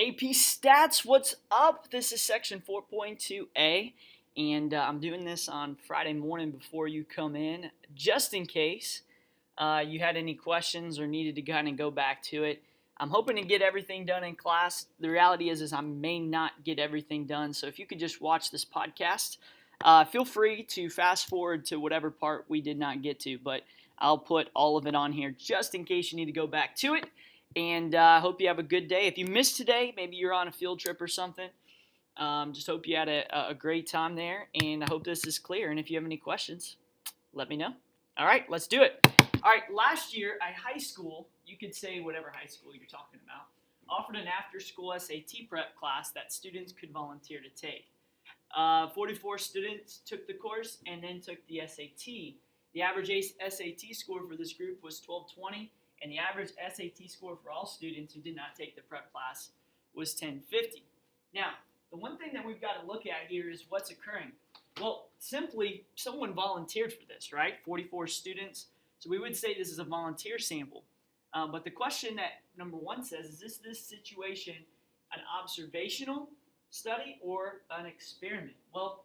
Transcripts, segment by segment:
AP Stats, what's up? This is section 4.2a, and I'm doing this on Friday morning before you come in, just in case you had any questions or needed to kind of go back to it. I'm hoping to get everything done in class. The reality is I may not get everything done, so if you could just watch this podcast, feel free to fast forward to whatever part we did not get to, but I'll put all of it on here just in case you need to go back to it. And I hope you have a good day. If you missed today, maybe you're on a field trip or something. Just hope you had a great time there, and I hope this is clear. And if you have any questions, let me know. All right, let's do it. All right, last year, a high school, you could say whatever high school you're talking about, offered an after-school SAT prep class that students could volunteer to take. 44 students took the course and then took the SAT. The average SAT score for this group was 1220. And the average SAT score for all students who did not take the prep class was 1050. Now, the one thing that we've got to look at here is what's occurring. Well, simply, someone volunteered for this, right? 44 students. So we would say this is a volunteer sample. But the question that number one says, is this situation an observational study or an experiment? Well,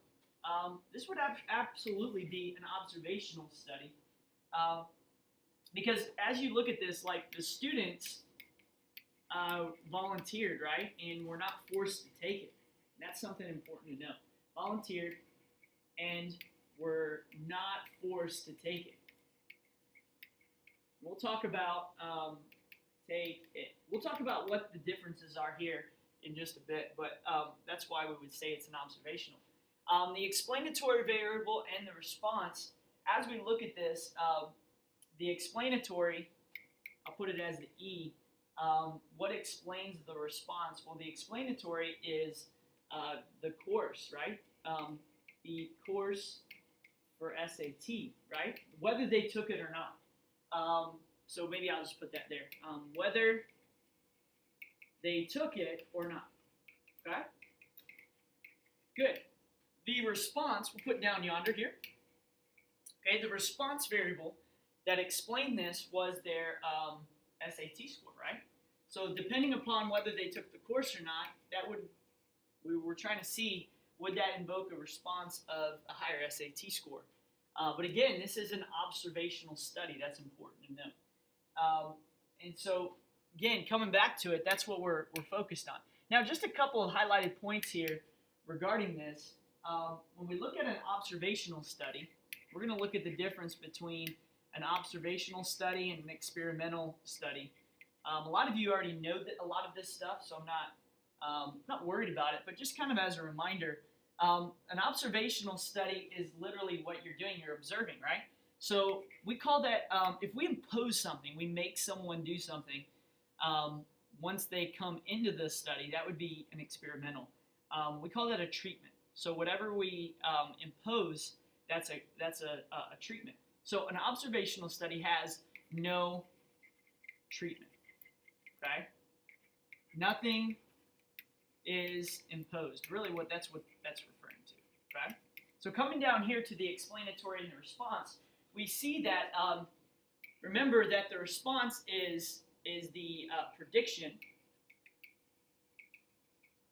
this would absolutely be an observational study. Because as you look at this, like the students volunteered, right? And were not forced to take it. And that's something important to know. Volunteered and were not forced to take it. We'll talk about take it. We'll talk about what the differences are here in just a bit, but that's why we would say it's an observational. The explanatory variable and the response, as we look at this, the explanatory, I'll put it as the E. What explains the response? Well, the explanatory is the course, right? The course for SAT, right? Whether they took it or not. So maybe I'll just put that there. Whether they took it or not. Okay? Good. The response, we'll put down yonder here. Okay, the response variable that explained this was their SAT score, right? So depending upon whether they took the course or not, we were trying to see, would that invoke a response of a higher SAT score? But again, this is an observational study. That's important to know. And so, again, coming back to it, that's what we're focused on. Now, just a couple of highlighted points here regarding this. When we look at an observational study, we're going to look at the difference between an observational study and an experimental study. A lot of you already know that a lot of this stuff, so I'm not worried about it, but just kind of as a reminder, an observational study is literally what you're doing, you're observing, right? So we call that, if we impose something, we make someone do something, once they come into the study, that would be an experimental. We call that a treatment. So whatever we impose, that's a treatment. So an observational study has no treatment, okay? Nothing is imposed. Really what that's referring to, okay? So coming down here to the explanatory and the response, we see that, remember that the response is the prediction,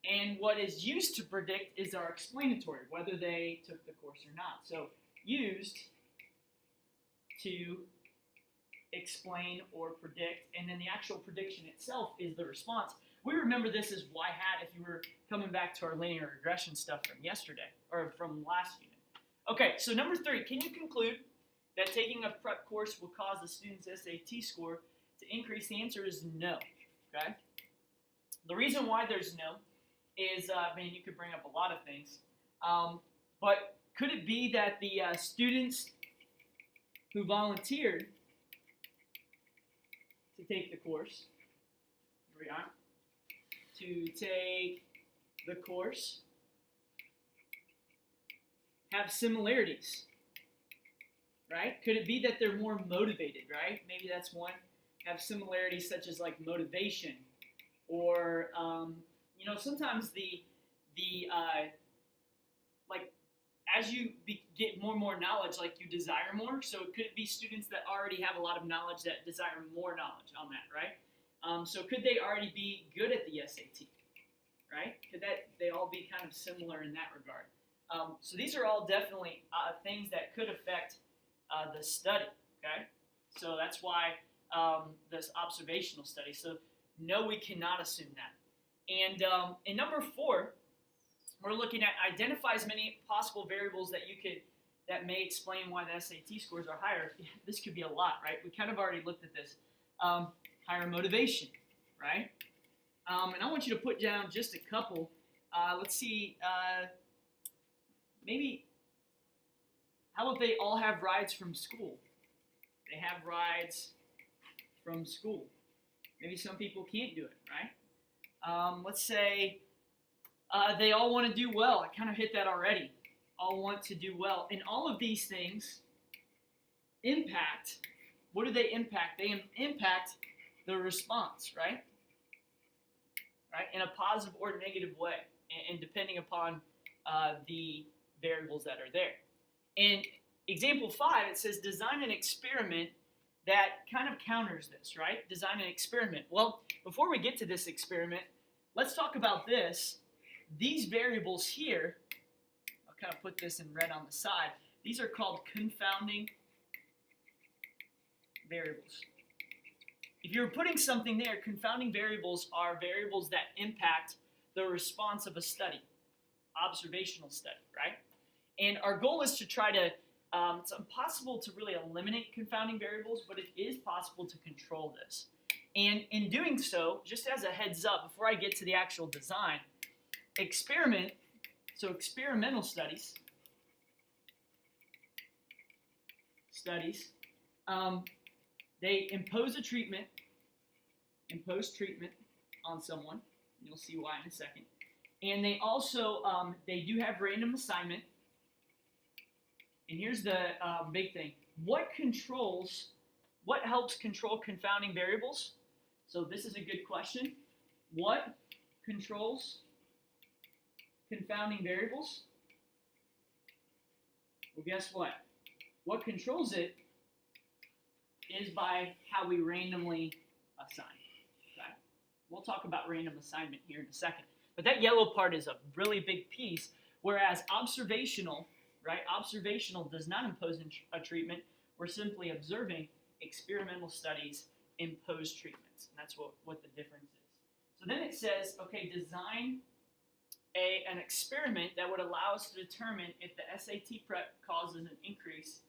and what is used to predict is our explanatory, whether they took the course or not. So used to explain or predict, and then the actual prediction itself is the response. We remember this as Y-hat if you were coming back to our linear regression stuff from yesterday, or from last unit. Okay, so number 3, can you conclude that taking a prep course will cause the student's SAT score to increase? The answer is no, okay? The reason why there's no is, you could bring up a lot of things, but could it be that the students who volunteered to take the course, here we are, to take the course, have similarities, right? Could it be that they're more motivated, right? Maybe that's one. Have similarities such as like motivation, or sometimes like as you get more and more knowledge, like you desire more. So could it be students that already have a lot of knowledge that desire more knowledge on that, right? So could they already be good at the SAT? right? Could they all be kind of similar in that regard? So these are all definitely things that could affect the study, okay? So that's why this observational study. So no, we cannot assume that. And in number 4, we're looking at identify as many possible variables that may explain why the SAT scores are higher. This could be a lot, right? We kind of already looked at this. Higher motivation, right? And I want you to put down just a couple. Let's see, maybe, how about they all have rides from school? They have rides from school. Maybe some people can't do it, right? Let's say they all want to do well. I kind of hit that already. All want to do well. And all of these things impact, what do they impact? They impact the response, right? Right? In a positive or negative way, and depending upon the variables that are there. In example 5, it says design an experiment that kind of counters this, right? Design an experiment. Well, before we get to this experiment, let's talk about this. These variables here, I'll kind of put this in red on the side. These are called confounding variables. If you're putting something there, confounding variables are variables that impact the response of a study, observational study, right? And our goal is to try to, it's impossible to really eliminate confounding variables, but it is possible to control this. And in doing so, just as a heads up, before I get to the actual design, experimental studies, they impose treatment on someone. You'll see why in a second. And they also, they do have random assignment. And here's the big thing. What helps control confounding variables? So this is a good question. What controls confounding variables? Well, guess what? What controls it is by how we randomly assign. Okay? We'll talk about random assignment here in a second. But that yellow part is a really big piece, whereas observational, right? Observational does not impose a treatment. We're simply observing. Experimental studies impose treatments. And that's what the difference is. So then it says, okay, design an experiment that would allow us to determine if the SAT prep causes an increase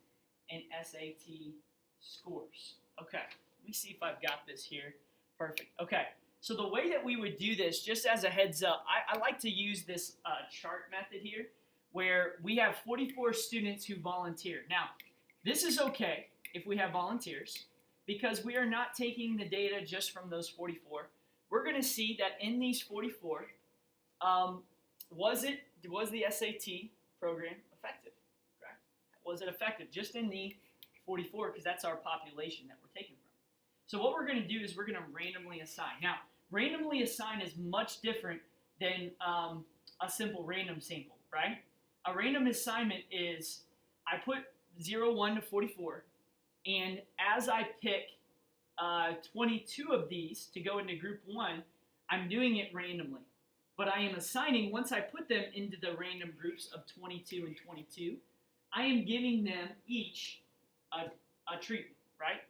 in SAT scores. Okay, let me see if I've got this here. Perfect. Okay, so the way that we would do this, just as a heads up, I like to use this chart method here, where we have 44 students who volunteer. Now, this is okay if we have volunteers, because we are not taking the data just from those 44. We're going to see that in these 44, was the SAT program effective? Okay. Was it effective just in the 44, because that's our population that we're taking from? So what we're going to do is we're going to randomly assign. Now, randomly assign is much different than a simple random sample, right? A random assignment is I put 0, 1 to 44, and as I pick 22 of these to go into group 1, I'm doing it randomly. But I am assigning, once I put them into the random groups of 22 and 22, I am giving them each a treatment, right?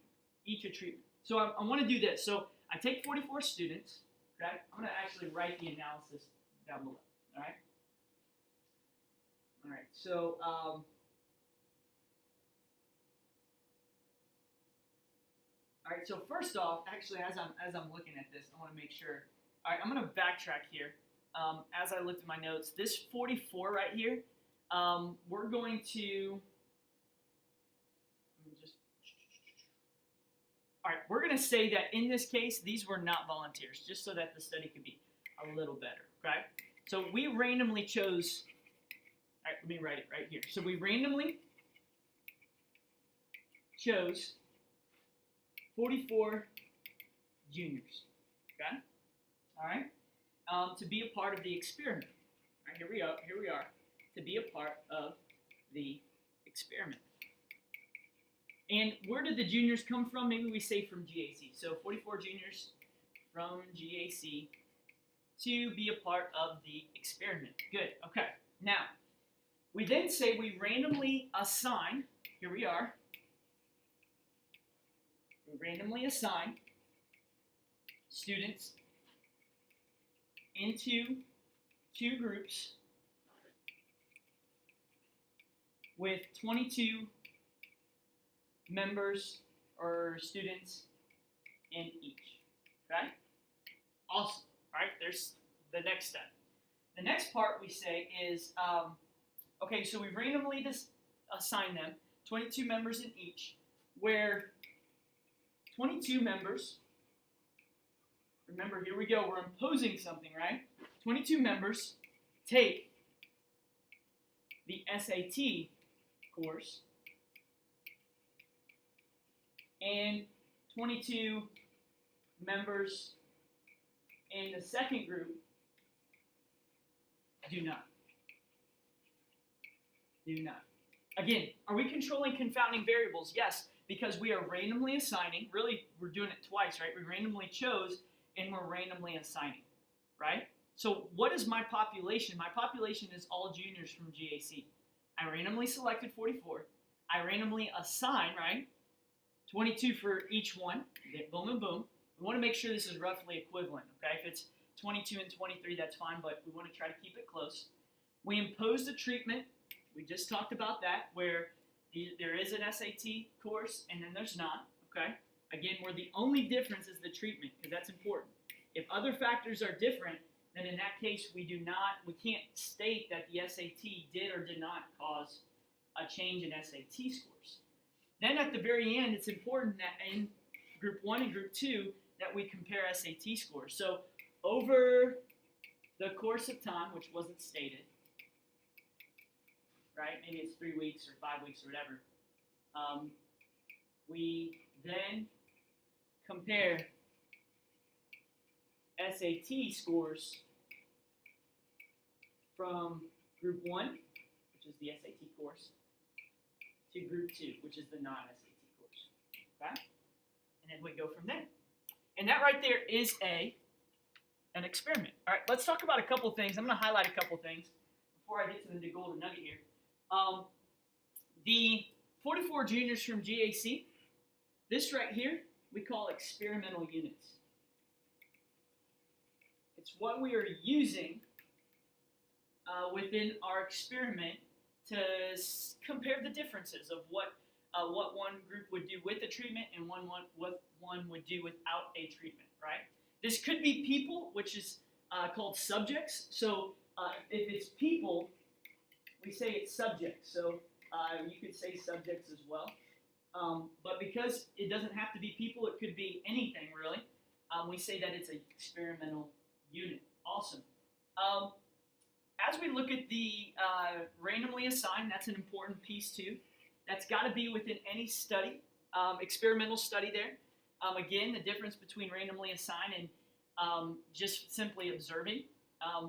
Each a treatment. So I want to do this. So I take 44 students, okay? I'm going to actually write the analysis down below, all right? All right, so all right, so first off, actually, as I'm looking at this, I want to make sure. All right, I'm going to backtrack here. As I looked at my notes, this 44 right here, we're going to all right, we're going to say that in this case, these were not volunteers, just so that the study could be a little better, okay? So we randomly chose, all right, let me write it right here. So we randomly chose 44 juniors, okay? All right, to be a part of the experiment. All right, here we are, to be a part of the experiment. And where did the juniors come from? Maybe we say from GAC. So 44 juniors from GAC to be a part of the experiment. Good. Okay. Now, we then say we randomly assign, here we are, we randomly assign students into two groups with 22 members or students in each. Okay? Awesome. All right, there's the next step. The next part we say is, okay, so we randomly just assign them 22 members in each, where 22 members, remember, here we go, we're imposing something, right? 22 members take the SAT course, and 22 members in the second group do not. Do not. Again, are we controlling confounding variables? Yes, because we are randomly assigning. Really, we're doing it twice, right? We randomly chose and we're randomly assigning, right? So what is my population? My population is all juniors from GAC. I randomly selected 44. I randomly assign, right? 22 for each one. Boom and boom. We want to make sure this is roughly equivalent, okay? If it's 22 and 23, that's fine, but we want to try to keep it close. We impose the treatment. We just talked about that, where there is an SAT course and then there's not, okay? Again, where the only difference is the treatment, because that's important. If other factors are different, then in that case, we can't state that the SAT did or did not cause a change in SAT scores. Then at the very end, it's important that in Group 1 and Group 2 that we compare SAT scores. So over the course of time, which wasn't stated, right? Maybe it's 3 weeks or 5 weeks or whatever. We then compare SAT scores from Group 1, which is the SAT course, to Group 2, which is the non-SAT course. Okay? And then we go from there. And that right there is an experiment. All right, let's talk about a couple things. I'm going to highlight a couple things before I get to the golden nugget here. The 44 juniors from GAC, this right here, we call experimental units. It's what we are using within our experiment to compare the differences of what one group would do with a treatment and what one would do without a treatment, right? This could be people, which is called subjects. So if it's people, we say it's subjects. So you could say subjects as well. But because it doesn't have to be people, it could be anything really. We say that it's an experimental unit. Awesome. As we look at the randomly assigned, that's an important piece too. That's got to be within any study, experimental study there. Again, the difference between randomly assigned and just simply observing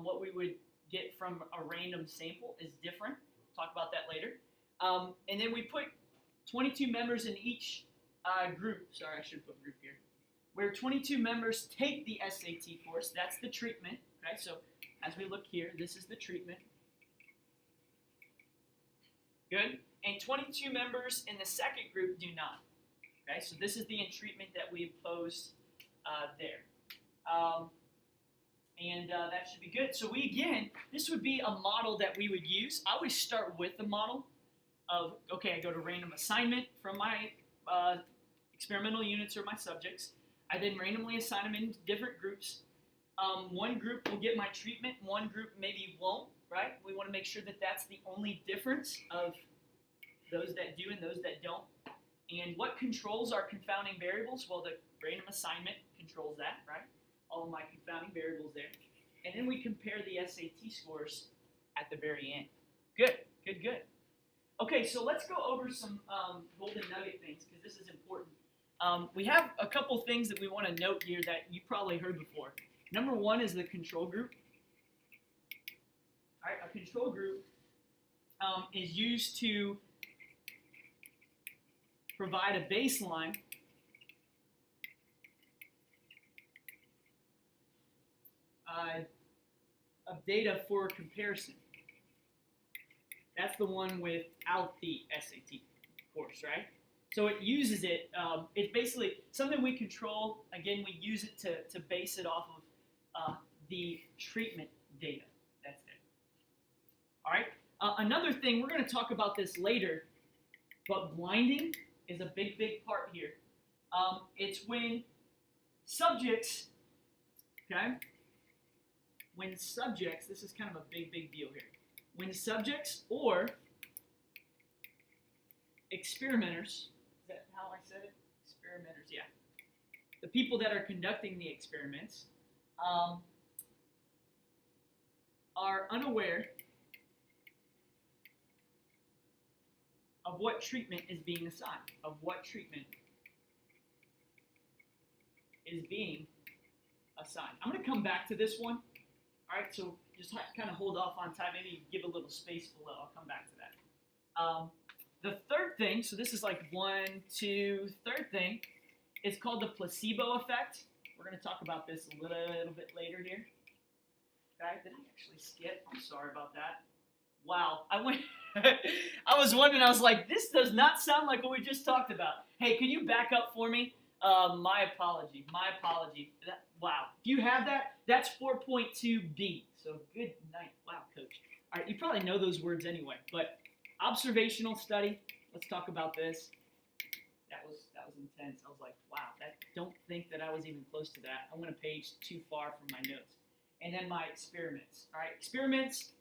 what we would get from a random sample is different. We'll talk about that later. And then we put 22 members in each group. Sorry, I should put group here. Where 22 members take the SAT course. That's the treatment. Okay, so as we look here, this is the treatment. Good. And 22 members in the second group do not. Okay, so this is the treatment that we imposed there. That should be good. So this would be a model that we would use. I always start with the model of, okay, I go to random assignment from my experimental units or my subjects. I then randomly assign them into different groups. One group will get my treatment, one group maybe won't, right? We want to make sure that that's the only difference of those that do and those that don't. And what controls our confounding variables? Well, the random assignment controls that, right? All of my confounding variables there. And then we compare the SAT scores at the very end. Good, good, good. Okay, so let's go over some golden nugget things because this is important. We have a couple things that we want to note here that you probably heard before. Number one is the control group. All right, a control group is used to provide a baseline of data for comparison. That's the one without the SAT course, right? So it uses it. It's basically something we control. Again, we use it to base it off of the treatment data. That's it. All right. Another thing, we're going to talk about this later, but blinding is a big, big part here. It's when subjects, okay, this is kind of a big, big deal here. When subjects or experimenters, is that how I said it? Experimenters, yeah. The people that are conducting the experiments are unaware of what treatment is being assigned, of what treatment is being assigned. I'm going to come back to this one. All right, so just kind of hold off on time. Maybe give a little space below. I'll come back to that. The third thing, so this is like third thing, it's called the placebo effect. We're going to talk about this a little bit later here. Okay, did I actually skip? I'm sorry about that. Wow, I was wondering, I was like, this does not sound like what we just talked about. Hey, can you back up for me? My apology. Wow. If you have that, that's 4.2b. So good night. Wow, coach. All right, you probably know those words anyway, but observational study. Let's talk about this. That was intense. I was like, wow, don't think that I was even close to that. I went a page too far from my notes. And then my experiments. All right, experiments,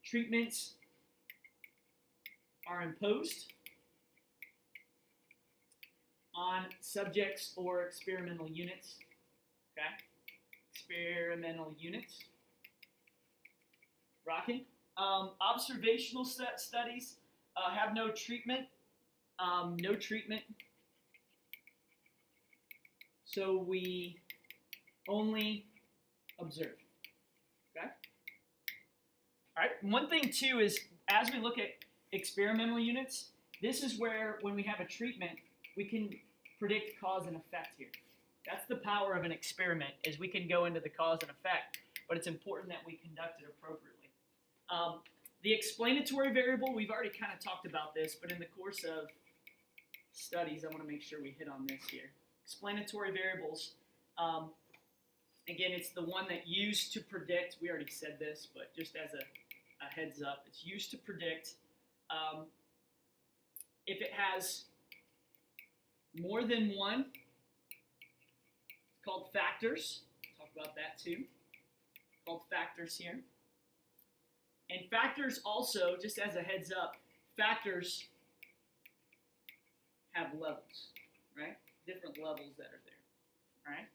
treatments are imposed on subjects or experimental units. Okay, experimental units. Rocking. Observational studies have no treatment. So we only observe. Okay. All right. One thing too is as we look at experimental units, this is where when we have a treatment, we can predict cause and effect here. That's the power of an experiment, is we can go into the cause and effect, but it's important that we conduct it appropriately. The explanatory variable, we've already kind of talked about this, but in the course of studies, I want to make sure we hit on this here. Explanatory variables, again, it's the one that used to predict, we already said this, but just as a heads up, it's used to predict if it has more than one. It's called factors. Talk about that too. Called factors here. And factors also, just as a heads up, factors have levels, right? Different levels that are there, all right?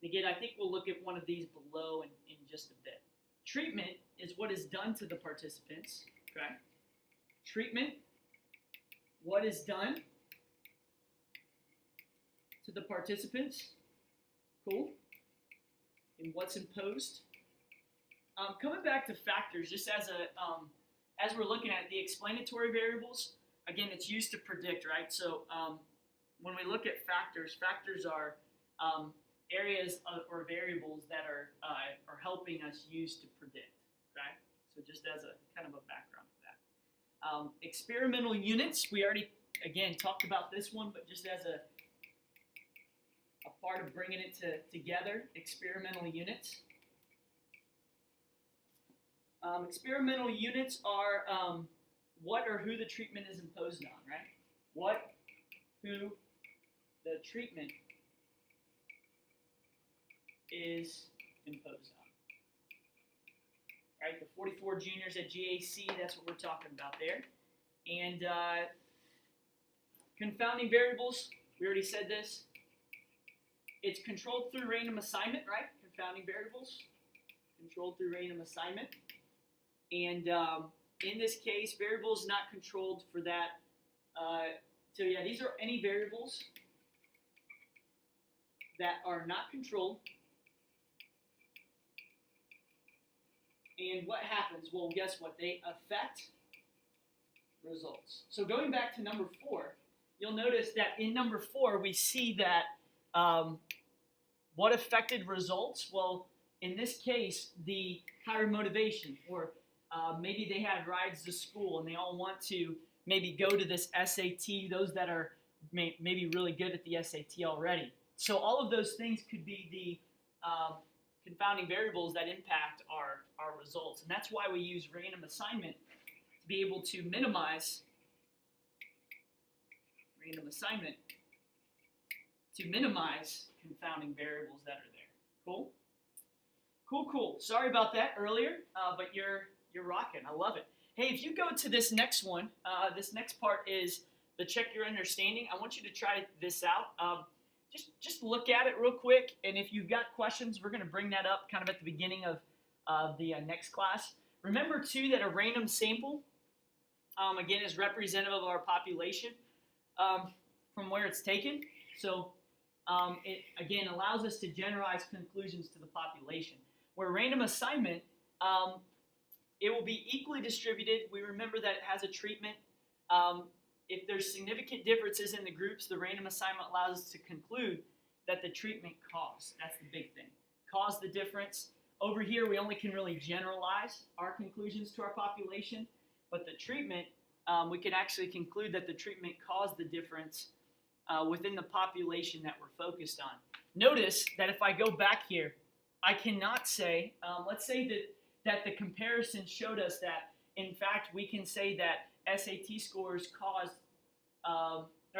And again, I think we'll look at one of these below in just a bit. Treatment is what is done to the participants, okay? Treatment, what is done to the participants, cool, and what's imposed. Coming back to factors, just as we're looking at the explanatory variables, again, it's used to predict, right? So when we look at factors, factors are areas or variables that are helping us use to predict, okay? So just as a kind of a background of that. Experimental units, we already, again, talked about this one, but just as a part of bringing it together, experimental units. Experimental units are what or who the treatment is imposed on, right? What, who the treatment is imposed on. Right, the 44 juniors at GAC, that's what we're talking about there. And confounding variables, we already said this. It's controlled through random assignment, right? Confounding variables, controlled through random assignment. And in this case, variables not controlled for that. So yeah, these are any variables that are not controlled. And what happens? Well, guess what? They affect results. So going back to number 4, you'll notice that in number 4, we see that what affected results? Well, in this case, the higher motivation, or maybe they had rides to school and they all want to maybe go to this SAT, those that are maybe really good at the SAT already. So all of those things could be the confounding variables that impact our results. And that's why we use random assignment to be able to minimize confounding variables that are there. Cool? Cool. Sorry about that earlier, but you're rocking. I love it. Hey, if you go to this next one, this next part is the check your understanding. I want you to try this out. Just look at it real quick, and if you've got questions, we're going to bring that up kind of at the beginning of the next class. Remember, too, that a random sample, again, is representative of our population from where it's taken. So it, again, allows us to generalize conclusions to the population. Where random assignment, it will be equally distributed. We remember that it has a treatment. If there's significant differences in the groups, the random assignment allows us to conclude that the treatment caused. That's the big thing. Caused the difference. Over here, we only can really generalize our conclusions to our population, but the treatment, we can actually conclude that the treatment caused the difference within the population that we're focused on. Notice that if I go back here, I cannot say, let's say that the comparison showed us that, in fact, we can say that SAT scores caused,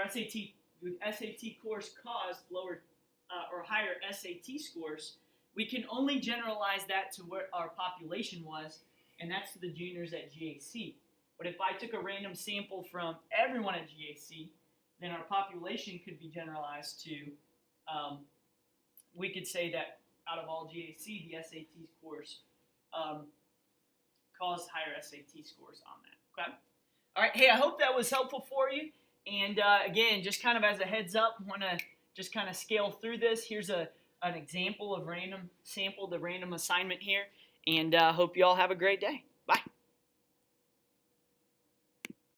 SAT course caused lower or higher SAT scores. We can only generalize that to where our population was, and that's to the juniors at GAC. But if I took a random sample from everyone at GAC, then our population could be generalized to, we could say that out of all GAC, the SAT scores caused higher SAT scores on that, okay? All right, hey, I hope that was helpful for you. And again, just kind of as a heads up, want to just kind of scale through this. Here's an example of random sample, the random assignment here. And hope you all have a great day.